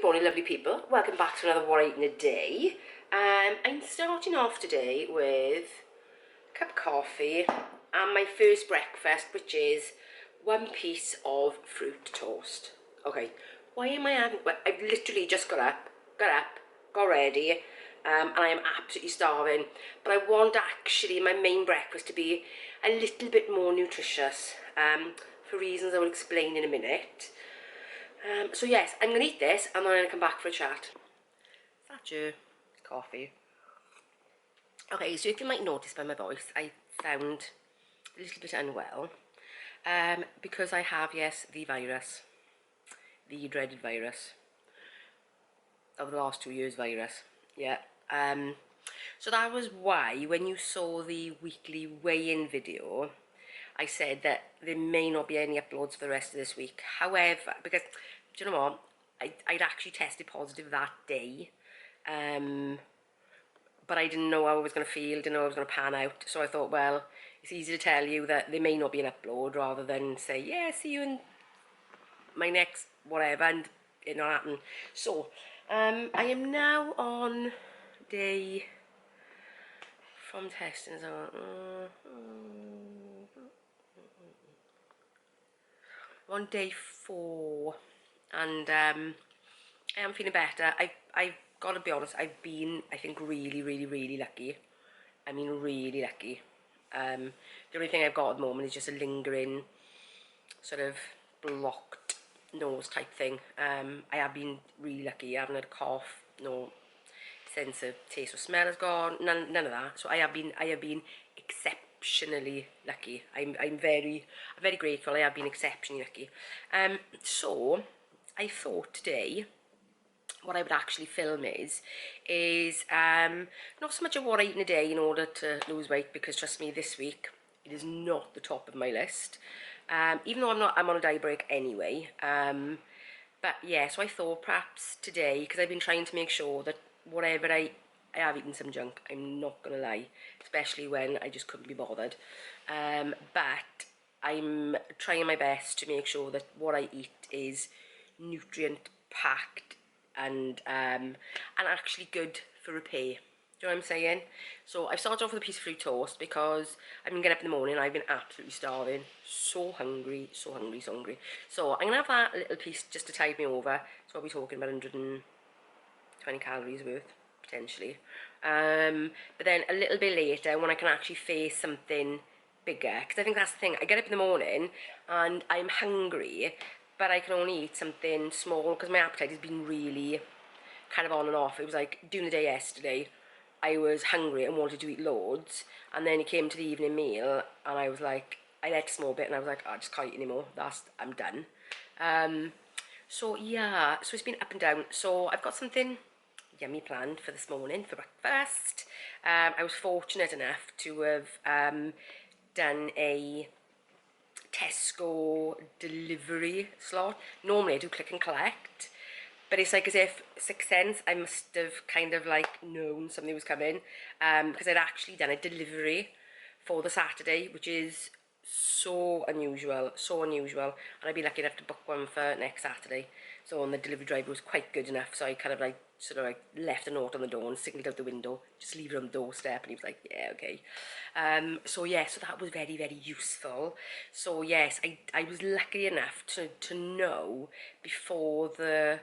morning, lovely people. Welcome back to another What I Eat in a Day. I'm starting off today with a cup of coffee and my first breakfast, which is one piece of fruit toast. Okay, why am I having... Well, I've literally just got ready, and I am absolutely starving. But I want actually my main breakfast to be a little bit more nutritious, for reasons I will explain in a minute. So yes, I'm going to eat this and then I'm going to come back for a chat. That's your coffee. Okay, so if you might notice by my voice, I sound a little bit unwell. Because I have, yes, the virus. The dreaded virus. Of the last 2 years virus. Yeah. So that was why when you saw the weekly weigh-in video, I said that there may not be any uploads for the rest of this week. However, because, do you know what, I'd actually tested positive that day, but I didn't know how I was going to feel, didn't know how I was going to pan out, so I thought, well, it's easy to tell you that there may not be an upload, rather than say, yeah, see you in my next whatever, and it not happen. So, I am now on day, from testing, so, on day 4, and I am feeling better. I've got to be honest, I've been, I think, really lucky. I mean, really lucky. The only thing I've got at the moment is just a lingering, sort of blocked nose type thing. I have been really lucky. I haven't had a cough, no sense of taste or smell has gone, none of that. So I have been exceptionally lucky. I'm very grateful. I have been exceptionally lucky. So I thought today what I would actually film is not so much of what I eat in a day in order to lose weight, because trust me, this week it is not the top of my list. Even though I'm on a diet break anyway. But yeah, so I thought perhaps today, because I've been trying to make sure that whatever I have eaten some junk, I'm not gonna lie, especially when I just couldn't be bothered. But I'm trying my best to make sure that what I eat is nutrient packed and actually good for repair. Do you know what I'm saying? So I've started off with a piece of fruit toast because I've been getting up in the morning. I've been absolutely starving, so hungry. So I'm gonna have that little piece just to tide me over. So I'll be talking about 120 calories worth potentially. But then a little bit later, when I can actually face something bigger, because I think that's the thing. I get up in the morning and I'm hungry, but I can only eat something small because my appetite has been really kind of on and off. It was like during the day yesterday, I was hungry and wanted to eat loads, and then it came to the evening meal and I was like, I ate a small bit and I was like, I just can't eat anymore, I'm done. So yeah, so it's been up and down. So I've got something yummy planned for this morning for breakfast. I was fortunate enough to have done a Tesco delivery slot. Normally I do click and collect, but it's like as if Sixth Sense, I must have kind of like known something was coming, because I'd actually done a delivery for the Saturday, which is so unusual, and I'd be lucky enough to book one for next Saturday. So, and the delivery driver was quite good enough, so I kind of like sort of like left a note on the door and signalled out the window, just leave it on the doorstep, and he was like, yeah, okay. So yeah, so that was very useful. So yes, I was lucky enough to know before the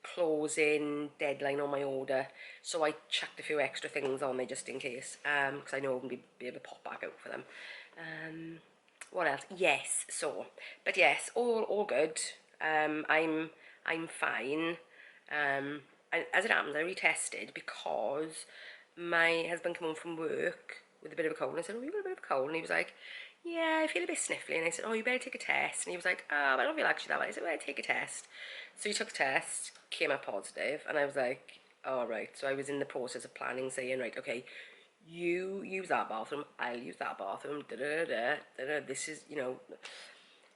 closing deadline on my order, so I chucked a few extra things on there just in case, because I know I'm going to be able to pop back out for them. What else? Yes, so, but yes, all good. I'm fine. As it happens, I retested because my husband came home from work with a bit of a cold, and I said, oh, you got a bit of a cold? And he was like, yeah, I feel a bit sniffly. And I said, oh, you better take a test. And he was like, oh, I don't feel actually that way. I said, well, take a test. So he took the test, came up positive, and I was like, all right. So I was in the process of planning, saying, right, okay, you use that bathroom, I'll use that bathroom, this is, you know.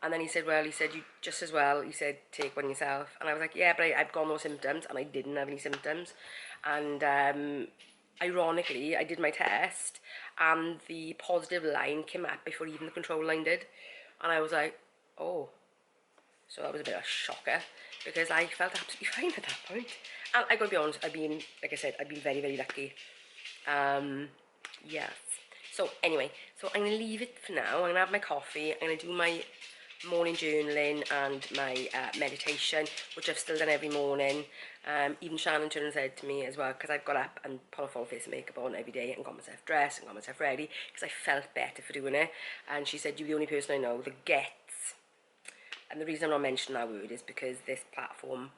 And then he said, well, he said, you just as well, he said, take one yourself. And I was like, yeah, but I've got no symptoms, and I didn't have any symptoms. And ironically, I did my test, and the positive line came up before even the control line did. And I was like, oh. So that was a bit of a shocker because I felt absolutely fine at that point. And I gotta be honest, like I said, I've been very, very lucky. Yes. So anyway, so I'm gonna leave it for now. I'm gonna have my coffee. I'm gonna do my morning journaling and my meditation, which I've still done every morning. Even Shannon turned and said to me as well, because I've got up and put a full face of makeup on every day and got myself dressed and got myself ready because I felt better for doing it. And she said, you're the only person I know that gets, and the reason I'm not mentioning that word is because this platform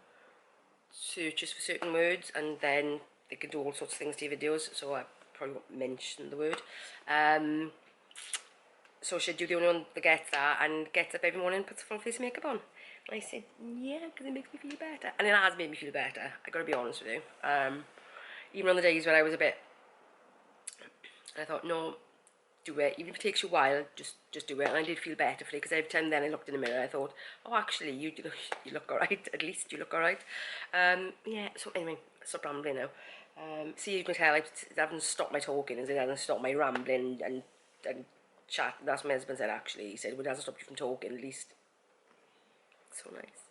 searches for certain words and then they can do all sorts of things to your videos, so I probably won't mention the word. So should you be the only one that gets that and gets up every morning and puts a full face of makeup on? And I said, yeah, because it makes me feel better. And it has made me feel better, I gotta be honest with you. Even on the days where I was a bit, I thought, no, do it. Even if it takes you a while, just do it. And I did feel better for it, because every time then I looked in the mirror, I thought, oh, actually, you look alright. At least you look alright. Yeah, so anyway, stop rambling now. See, you can tell I haven't stopped my talking, as it hasn't stopped my rambling and chat. That's what my husband said, actually. He said, well, it hasn't stopped you from talking, at least. So nice.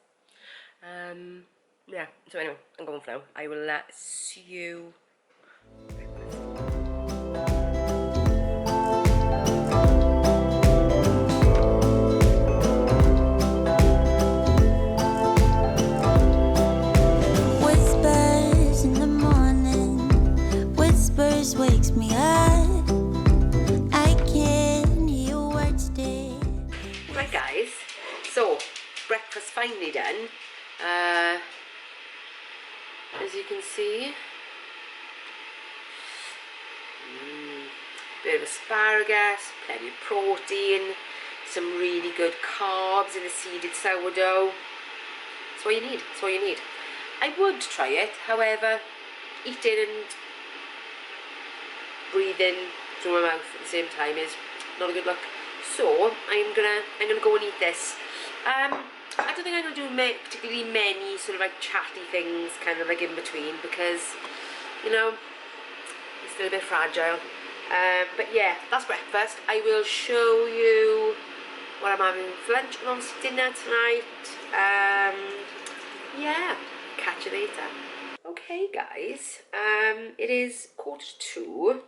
Yeah, so anyway, I'm going for now. I will see you. Whispers in the morning, whispers wakes me up. I can hear your words today. Right guys, so breakfast finally done. As you can see, bit of asparagus, plenty of protein, some really good carbs in the seeded sourdough. That's what you need, that's what you need. I would try it, however, eating and breathing through my mouth at the same time is not a good look. So I'm gonna go and eat this. I don't think I'm gonna do particularly many sort of like chatty things kind of like in between, because you know it's still a bit fragile. But yeah, that's breakfast. I will show you what I'm having for lunch and obviously dinner tonight. Yeah, catch you later. Okay guys, it is 1:45.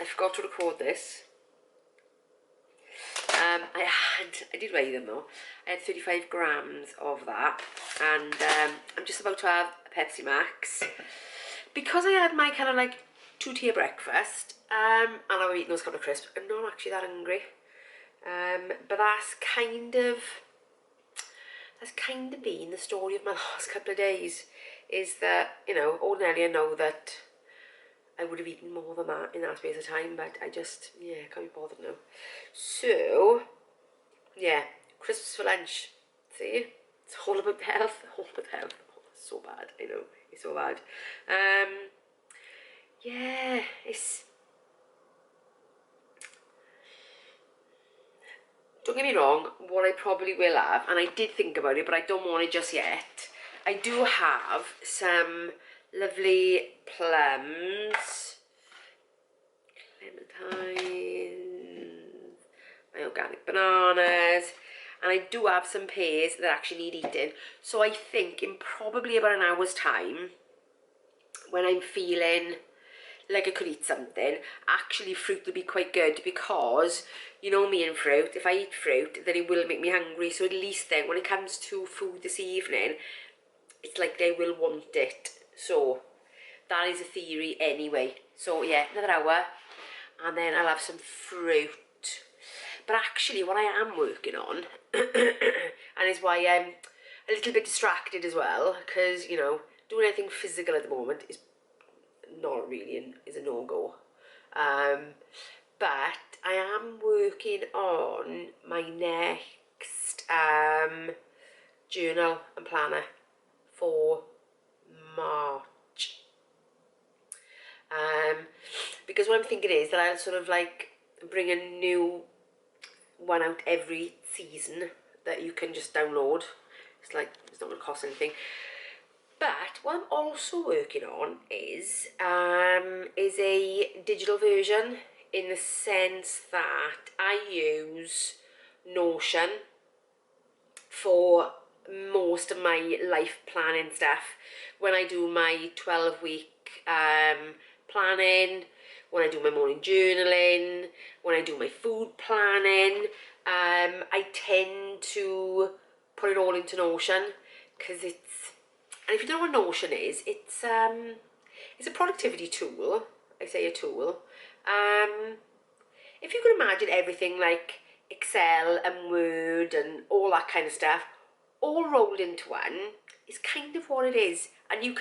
I forgot to record this. I did weigh them though. I had 35 grams of that, and I'm just about to have a Pepsi Max. Because I had my kind of like 2-tier breakfast, and I've eaten those couple of crisps, I'm not actually that hungry. But that's kind of been the story of my last couple of days, is that, you know, ordinarily I know that I would have eaten more than that in that space of time, but I just, yeah, can't be bothered now. So, yeah, crisps for lunch. See? It's all about health, all about health. Oh, it's so bad, I know, it's so bad. Yeah, it's... Don't get me wrong, what I probably will have, and I did think about it, but I don't want it just yet. I do have some lovely plums, clementines, my organic bananas, and I do have some pears that actually need eating. So I think in probably about an hour's time, when I'm feeling like I could eat something, actually fruit will be quite good, because you know me and fruit, if I eat fruit then it will make me hungry. So at least then when it comes to food this evening, it's like I will want it. So that is a theory anyway. So yeah, another hour and then I'll have some fruit. But actually what I am working on and is why I'm a little bit distracted as well, because you know, doing anything physical at the moment is not really is a no-go. But I am working on my next journal and planner for March. Because what I'm thinking is that I'll sort of like bring a new one out every season that you can just download. It's like, it's not going to cost anything. But what I'm also working on is a digital version, in the sense that I use Notion for most of my life planning stuff. When I do my 12-week planning, when I do my morning journaling, when I do my food planning, I tend to put it all into Notion, because it's, and if you don't know what Notion is, it's a productivity tool. I say a tool. If you can imagine everything like Excel and Word and all that kind of stuff all rolled into one, is kind of what it is. And you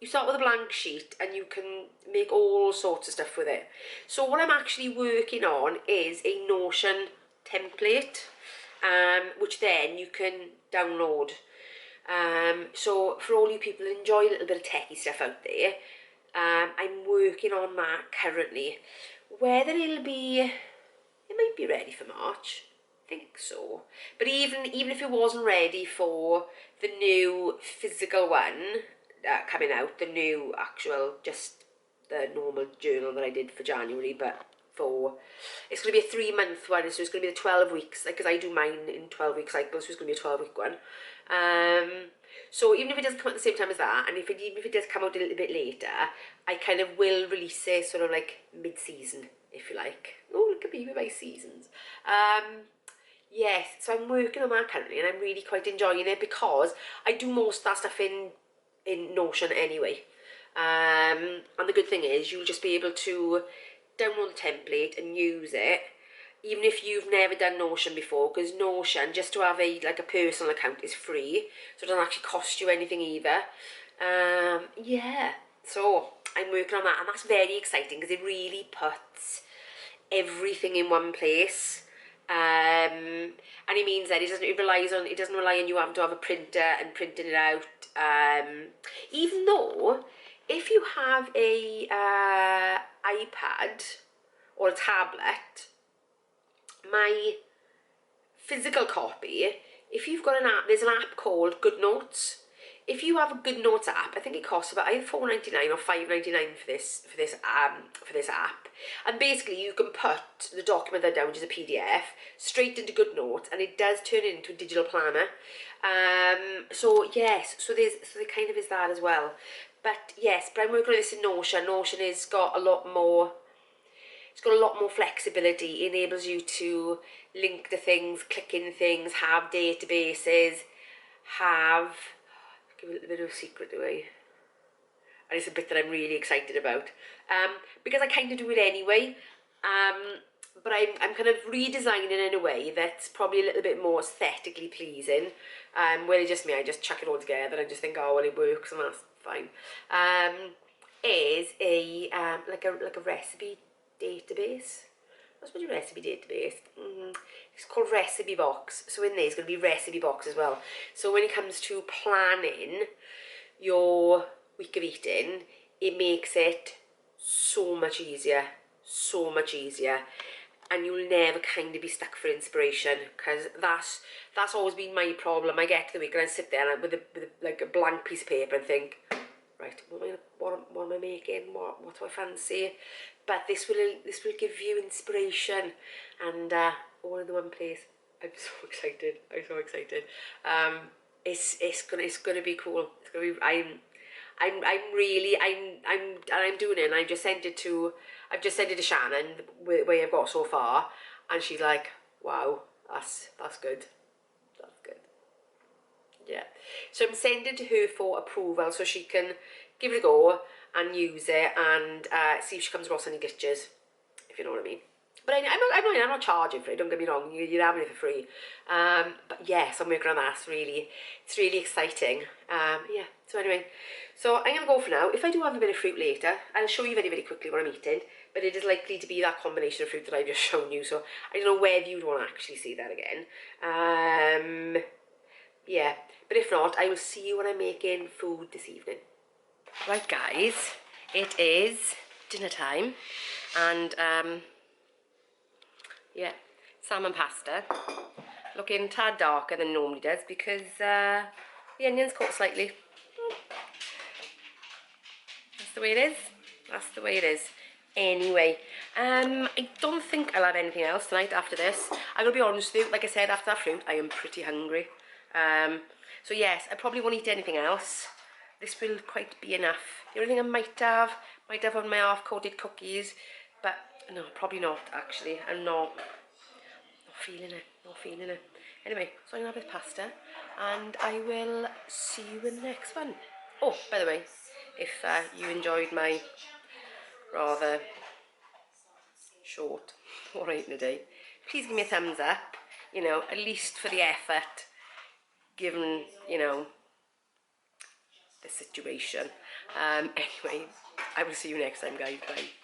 start with a blank sheet and you can make all sorts of stuff with it. So what I'm actually working on is a Notion template, which then you can download. So for all you people that enjoy a little bit of techie stuff out there, I'm working on that currently. Whether it might be ready for March, I think so. But even if it wasn't ready for the new physical one coming out, the new actual, just the normal journal that I did for January, but it's going to be a 3-month one, so it's going to be the 12 weeks, because I do mine in 12-week cycles, so it's going to be a 12-week one. So even if it doesn't come out at the same time as that, and even if it does come out a little bit later, I kind of will release it sort of like mid-season, if you like. Oh, look at me with my seasons. Yes, so I'm working on that currently, and I'm really quite enjoying it, because I do most of that stuff in Notion anyway. And the good thing is you'll just be able to download the template and use it, even if you've never done Notion before, because Notion, just to have a personal account, is free, so it doesn't actually cost you anything either. Yeah, so I'm working on that, and that's very exciting, because it really puts everything in one place. And it means that it doesn't rely on you having to have a printer and printing it out. Even though, if you have a iPad or a tablet, my physical copy, if you've got an app, there's an app called GoodNotes. If you have a GoodNotes app, I think it costs about either $4.99 or $5.99 for this app. And basically, you can put the document that down, which is a PDF, straight into GoodNotes, and it does turn it into a digital planner. So yes, so there kind of is that as well. But yes, but I'm working on this in Notion. Notion has got a lot more. It's got a lot more flexibility. It enables you to link to things, click in things, have databases, give a little bit of a secret away. And it's a bit that I'm really excited about. Because I kind of do it anyway. But I'm kind of redesigning it in a way that's probably a little bit more aesthetically pleasing. Where it's just me, I just chuck it all together and just think, oh well, it works and that's fine. Is a like a recipe database. What's my recipe database? It's called Recipe Box. So in there's going to be Recipe Box as well. So when it comes to planning your week of eating, it makes it so much easier, and you'll never kind of be stuck for inspiration, because that's always been my problem. I get to the week and I sit there and with a blank piece of paper and think, right, what am I making? What do I fancy? But this will give you inspiration, and all in the one place. I'm so excited. It's gonna be cool. It's gonna be. I'm doing it, and I've just sent it to Shannon, where I've got so far, and she's like, wow, that's good. That's good. Yeah. So I'm sending it to her for approval, so she can give it a go and use it, and see if she comes across any glitches, if you know what I mean. But I'm not charging for it, don't get me wrong, you're having it for free. But yes, I'm working on that. It's really exciting. Yeah, so anyway, so I'm going to go for now. If I do have a bit of fruit later, I'll show you very, very quickly what I'm eating, but it is likely to be that combination of fruit that I've just shown you, so I don't know whether you'd want to actually see that again. Yeah, but if not, I will see you when I'm making food this evening. Right guys, it is dinner time, and yeah, salmon pasta, looking a tad darker than it normally does because the onions cooked slightly. That's the way it is. Anyway, I don't think I'll have anything else tonight after this. I'm gonna be honest with you, like I said, after that fruit, I am pretty hungry. So yes, I probably won't eat anything else. This will quite be enough. The only thing I might have on my half-coated cookies, but no, probably not actually. I'm not feeling it, not feeling it. Anyway, so I'm gonna have this pasta, and I will see you in the next one. Oh, by the way, if you enjoyed my rather short what I ate in a day, please give me a thumbs up, you know, at least for the effort given, you know, the situation. Anyway, I will see you next time, guys. Bye.